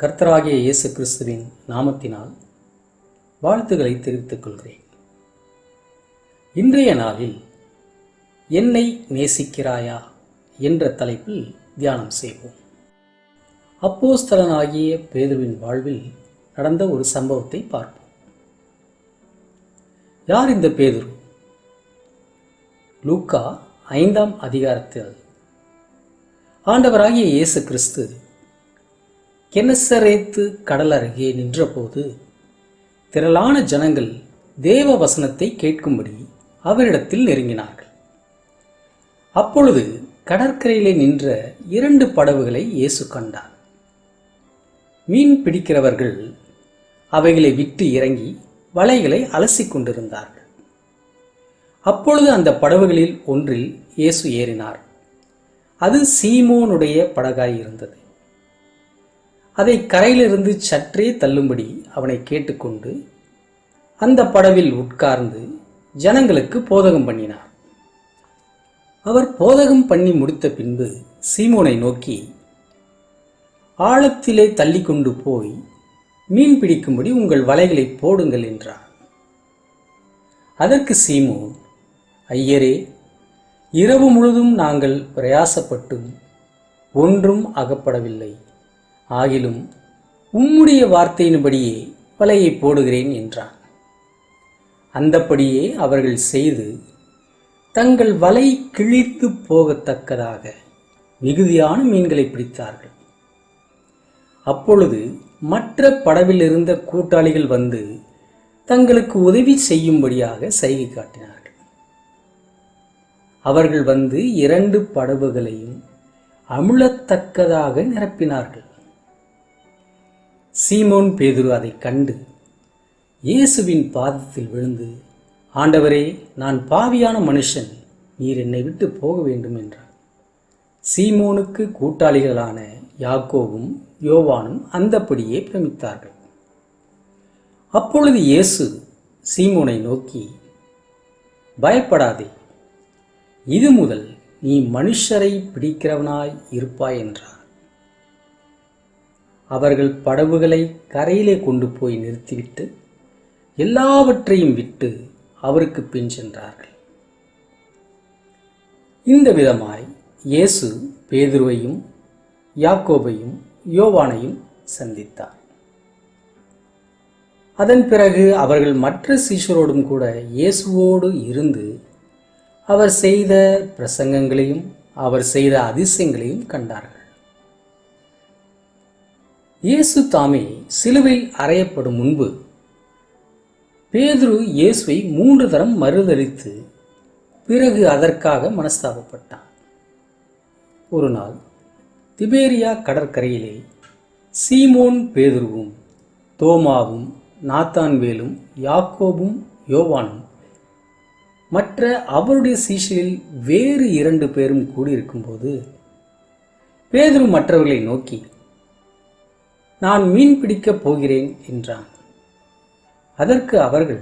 கர்த்தராகிய இயேசு கிறிஸ்துவின் நாமத்தினால் வாழ்த்துக்களை தெரிவித்துக் கொள்கிறேன். இன்றைய நாளில் என்னை நேசிக்கிறாயா என்ற தலைப்பில் தியானம் செய்வோம். அப்போஸ்தலனாகிய பேதுருவின் வாழ்வில் நடந்த ஒரு சம்பவத்தை பார்ப்போம். யார் இந்த பேதுரு? லூக்கா 5ஆம் அதிகாரத்தில் ஆண்டவராகிய இயேசு கிறிஸ்து கெனசரேத்து கடல் அருகே நின்றபோது திரளான ஜனங்கள் தேவ வசனத்தை கேட்கும்படி அவரிடத்தில் நெருங்கினார்கள். அப்பொழுது கடற்கரையிலே நின்ற 2 படகுகளை இயேசு கண்டார். மீன் பிடிக்கிறவர்கள் அவைகளை விட்டு இறங்கி வலைகளை அலசிக் கொண்டிருந்தார்கள். அப்பொழுது அந்த படகுகளில் ஒன்றில் இயேசு ஏறினார். அது சீமோனுடைய படகாய் இருந்தது. அதை கரையிலிருந்து சற்றே தள்ளும்படி அவனை கேட்டுக்கொண்டு அந்த படவில் உட்கார்ந்து ஜனங்களுக்கு போதகம் பண்ணினார். அவர் போதகம் பண்ணி முடித்த பின்பு சீமோனை நோக்கி, ஆழத்திலே தள்ளி கொண்டு போய் மீன் பிடிக்கும்படி உங்கள் வலைகளை போடுங்கள் என்றார். அதற்கு சீமோன், ஐயரே, இரவு முழுதும் நாங்கள் பிரயாசப்பட்டும் ஒன்றும் அகப்படவில்லை. ஆகிலும் உம்முடைய வார்த்தையின்படியே வலையை போடுகிறேன் என்றான். அந்தப்படியே அவர்கள் செய்து தங்கள் வலை கிழித்து போகத்தக்கதாக மிகுதியான மீன்களை பிடித்தார்கள். அப்பொழுது மற்ற படவில் இருந்த கூட்டாளிகள் வந்து தங்களுக்கு உதவி செய்யும்படியாக சைகை காட்டினார்கள். அவர்கள் வந்து 2 படகுகளையும் அமிழத்தக்கதாக நிரப்பினார்கள். சீமோன் பேதுரு அதை கண்டு இயேசுவின் பாதத்தில் விழுந்து, ஆண்டவரே, நான் பாவியான மனுஷன், நீர் என்னை விட்டு போக வேண்டும் என்றார். சீமோனுக்கு கூட்டாளிகளான யாக்கோபும் யோவானும் அந்தப்படியே பிரமித்தார்கள். அப்பொழுது இயேசு சீமோனை நோக்கி, பயப்படாதே, இது முதல் நீ மனுஷரை பிடிக்கிறவனாய் இருப்பாய் என்றார். அவர்கள் படகுகளை கரையிலே கொண்டு போய் நிறுத்திவிட்டு எல்லாவற்றையும் விட்டு அவருக்கு பின் சென்றார்கள். இந்த விதமாய் இயேசு பேதுருவையும் யாக்கோபையும் யோவானையும் சந்தித்தார். அதன் பிறகு அவர்கள் மற்ற சீஷரோடும் கூட இயேசுவோடு இருந்து அவர் செய்த பிரசங்கங்களையும் அவர் செய்த அதிசயங்களையும் கண்டார்கள். இயேசு தாமே சிலுவையில் அறையப்படும் முன்பு பேதுரு இயேசுவை 3 தரம் மறுதலித்து பிறகு அதற்காக மனஸ்தாபப்பட்டான். ஒரு நாள் திபேரியா கடற்கரையிலே சீமோன் பேதுருவும் தோமாவும் நாத்தான்வேலும் யாக்கோபும் யோவானும் மற்ற அவருடைய சீஷரில் வேறு 2 பேரும் கூடியிருக்கும்போது பேதுரு மற்றவர்களை நோக்கி, நான் மீன் பிடிக்கப் போகிறேன் என்றான். அதற்கு அவர்கள்,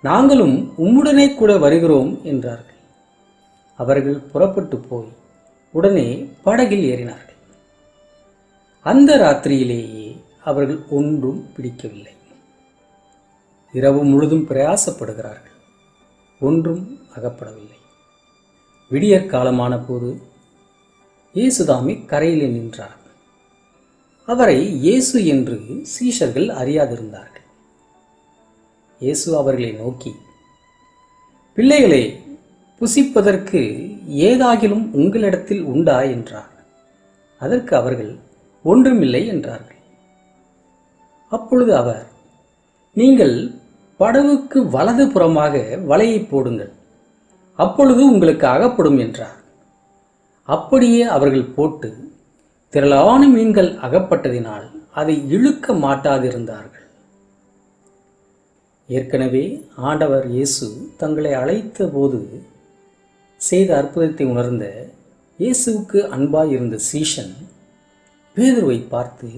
நாங்களும் உம்முடனே கூட வருகிறோம் என்றார்கள். அவர்கள் புறப்பட்டு போய் உடனே படகில் ஏறினார்கள். அந்த ராத்திரியிலேயே அவர்கள் ஒன்றும் பிடிக்கவில்லை. இரவு முழுதும் பிரயாசப்படுகிறார்கள், ஒன்றும் அகப்படவில்லை. விடியற் காலமான போது இயேசுதாமே கரையிலே நின்றார். அவரை இயேசு என்று சீஷர்கள் அறியாதிருந்தார்கள். இயேசு அவர்களை நோக்கி, பிள்ளைகளே, புசிப்பதற்கு ஏதாகிலும் உங்களிடத்தில் உண்டா என்றார். அதற்கு அவர்கள், ஒன்றுமில்லை என்றார்கள். அப்பொழுது அவர், நீங்கள் படகுக்கு வலது புறமாக வலையை போடுங்கள், அப்பொழுது உங்களுக்கு அகப்படும் என்றார். அப்படியே அவர்கள் போட்டு திரளான மீன்கள் அகப்பட்டதினால் அதை இழுக்க மாட்டாதிருந்தார்கள். ஏற்கனவே ஆண்டவர் இயேசு தங்களை அழைத்த போது செய்த அற்புதத்தை உணர்ந்த இயேசுவுக்கு அன்பாய் இருந்த சீஷன் பேதுருவை பார்த்து,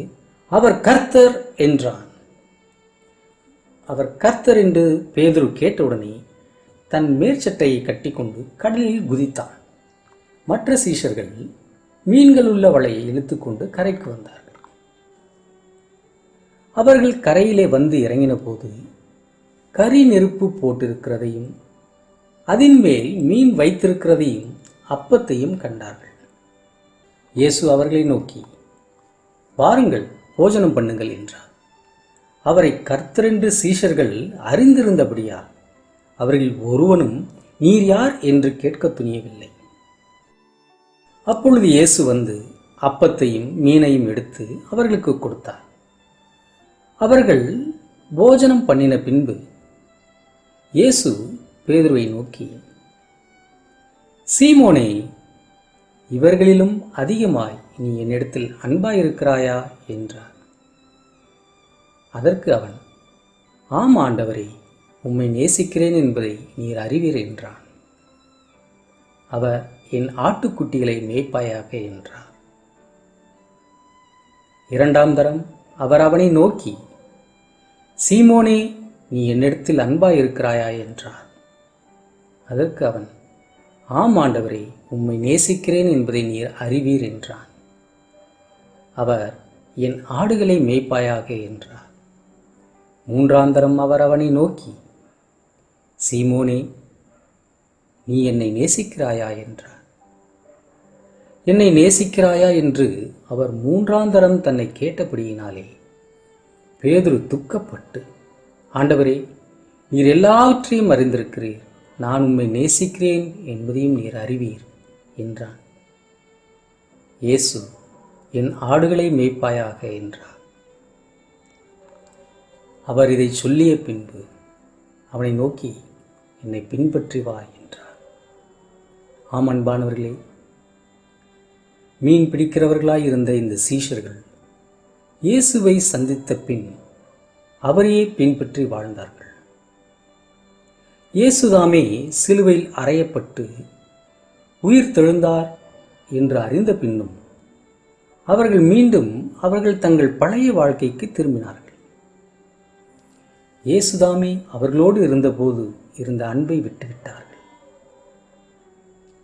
அவர் கர்த்தர் என்றான். அவர் கர்த்தர் என்று பேதுரு கேட்டவுடனே தன் மேற்சட்டையை கட்டிக்கொண்டு கடலில் குதித்தான். மற்ற சீஷர்கள் மீன்கள் உள்ள வலையை இழுத்துக்கொண்டு கரைக்கு வந்தார்கள். அவர்கள் கரையிலே வந்து இறங்கின போது கரி நெருப்பு போட்டிருக்கிறதையும் அதன் மேல் மீன் வைத்திருக்கிறதையும் அப்பத்தையும் கண்டார்கள். இயேசு அவர்களை நோக்கி, வாருங்கள், போஜனம் பண்ணுங்கள் என்றார். அவரை கர்த்தரென்று சீஷர்கள் அறிந்திருந்தபடியால் அவர்கள் ஒருவனும் நீர் யார் என்று கேட்க துணியவில்லை. அப்பொழுது இயேசு வந்து அப்பத்தையும் மீனையும் எடுத்து அவர்களுக்கு கொடுத்தார். அவர்கள் போஜனம் பண்ணின பின்பு இயேசு பேதுருவை நோக்கி, சீமோனே, இவர்களிலும் அதிகமாய் நீ என்னிடத்தில் அன்பாயிருக்கிறாயா என்றார். அதற்கு அவன், ஆம் ஆண்டவரே, உம்மை நேசிக்கிறேன் என்பதை நீர் அறிவீர் என்றான். அவர், என் ஆட்டுக்குட்டிகளை மேய்ப்பாயாக என்றார். இரண்டாம் தரம் அவர் அவனை நோக்கி, சீமோனே, நீ என்னிடத்தில் அன்பாயிருக்கிறாயா என்றார். அதற்கு அவன், ஆம் ஆண்டவரே, உம்மை நேசிக்கிறேன் என்பதை நீர் அறிவீர் என்றான். அவர், என் ஆடுகளை மேய்ப்பாயாக என்றார். மூன்றாம் தரம் அவர் அவனை நோக்கி, சீமோனே, நீ என்னை நேசிக்கிறாயா என்றார். என்னை நேசிக்கிறாயா என்று அவர் மூன்றாம் தரம் தன்னை கேட்டபடியினாலே பேதுரு துக்கப்பட்டு, ஆண்டவரே, நீர் எல்லாவற்றையும் அறிந்திருக்கிறீர், நான் உம்மை நேசிக்கிறேன் என்பதையும் நீர் அறிவீர் என்றான். இயேசு, என் ஆடுகளை மேய்ப்பாயாக என்றார். அவர் இதை சொல்லிய பின்பு அவனை நோக்கி, என்னை பின்பற்றி வா என்றார். ஆம் அன்பானவர்களே, மீன் பிடிக்கிறவர்களாய் இருந்த இந்த சீஷர்கள் இயேசுவை சந்தித்த பின் அவரையே பின்பற்றி வாழ்ந்தார்கள். இயேசுதாமே சிலுவையில் அறையப்பட்டு உயிர் தெழுந்தார் என்று அறிந்த பின்னும் அவர்கள் மீண்டும் அவர்கள் தங்கள் பழைய வாழ்க்கைக்கு திரும்பினார்கள். இயேசுதாமே அவர்களோடு இருந்தபோது இருந்த அன்பை விட்டுவிட்டார்கள்.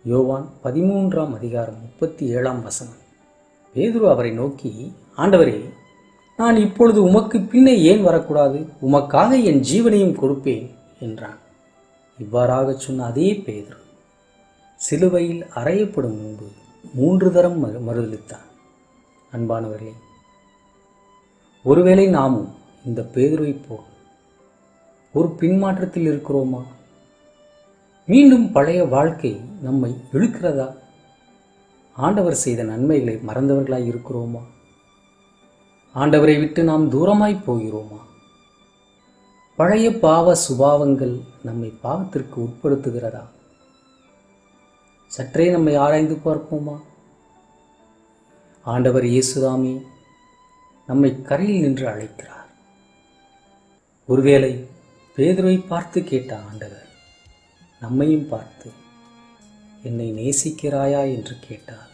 யோவான் 13:37 பேதுரு அவரை நோக்கி, ஆண்டவரே, நான் இப்பொழுது உமக்கு பின்னே ஏன் வரக்கூடாது? உமக்காக என் ஜீவனையும் கொடுப்பேன் என்றான். இவ்வாறாக சொன்ன அதே பேதுரு சிலுவையில் அறையப்படும் முன்பு 3 தரம் மறுதலித்தான். அன்பானவர்களே, ஒருவேளை நாமும் இந்த பேதுருவை போல் ஒரு பின்மாற்றத்தில் இருக்கிறோமா? மீண்டும் பழைய வாழ்க்கை நம்மை இழுக்கிறதா? ஆண்டவர் செய்த நன்மைகளை மறந்தவர்களாய் இருக்கிறோமா? ஆண்டவரை விட்டு நாம் தூரமாய் போகிறோமா? பழைய பாவ சுபாவங்கள் நம்மை பாவத்திற்கு உட்படுத்துகிறதா? சற்றே நம்மை ஆராய்ந்து பார்ப்போமா? ஆண்டவர் இயேசுதாமே நம்மை கரையில் நின்று அழைக்கிறார். ஒருவேளை பேதுருவை பார்த்து கேட்ட ஆண்டவர் நம்மையும் பார்த்து, என்னை நேசிக்கிறாயா என்று கேட்டால்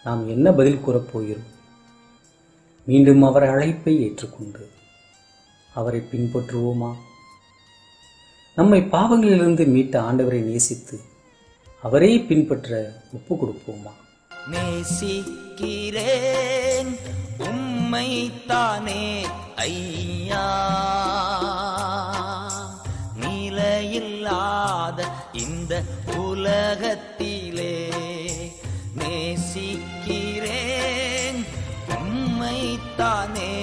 நாம் என்ன பதில் கூறப்போகிறோம்? மீண்டும் அவர் அழைப்பை ஏற்றுக்கொண்டு அவரை பின்பற்றுவோமா? நம்மை பாவங்களிலிருந்து மீட்ட ஆண்டவரை நேசித்து அவரே பின்பற்ற ஒப்பு கொடுப்போமா? நேசிக்கிறேன் உம்மை தானே ஐயா, நிலையில்லாத இந்த உலகத்திலே நேசிக்கிறேன் உம்மை தானே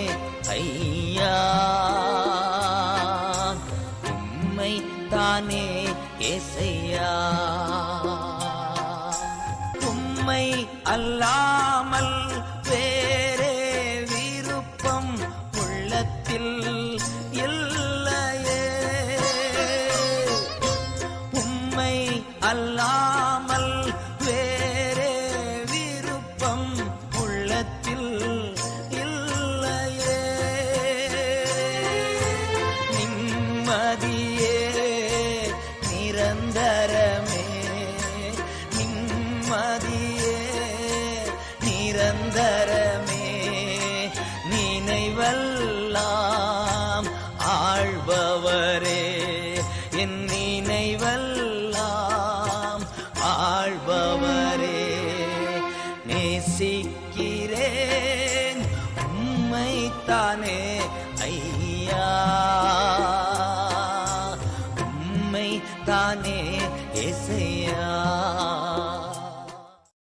ஐயா, உம்மை தானே ஏசையா. உம்மை அல்லாமல் வேறே விருப்பம் உள்ளத்தில் இல்லையே, உம்மை அல்லாமல் வேறே விருப்பம் உள்ளத்தில் இல்லையே. தானே ஐயா, உம்மை தானே இசையா.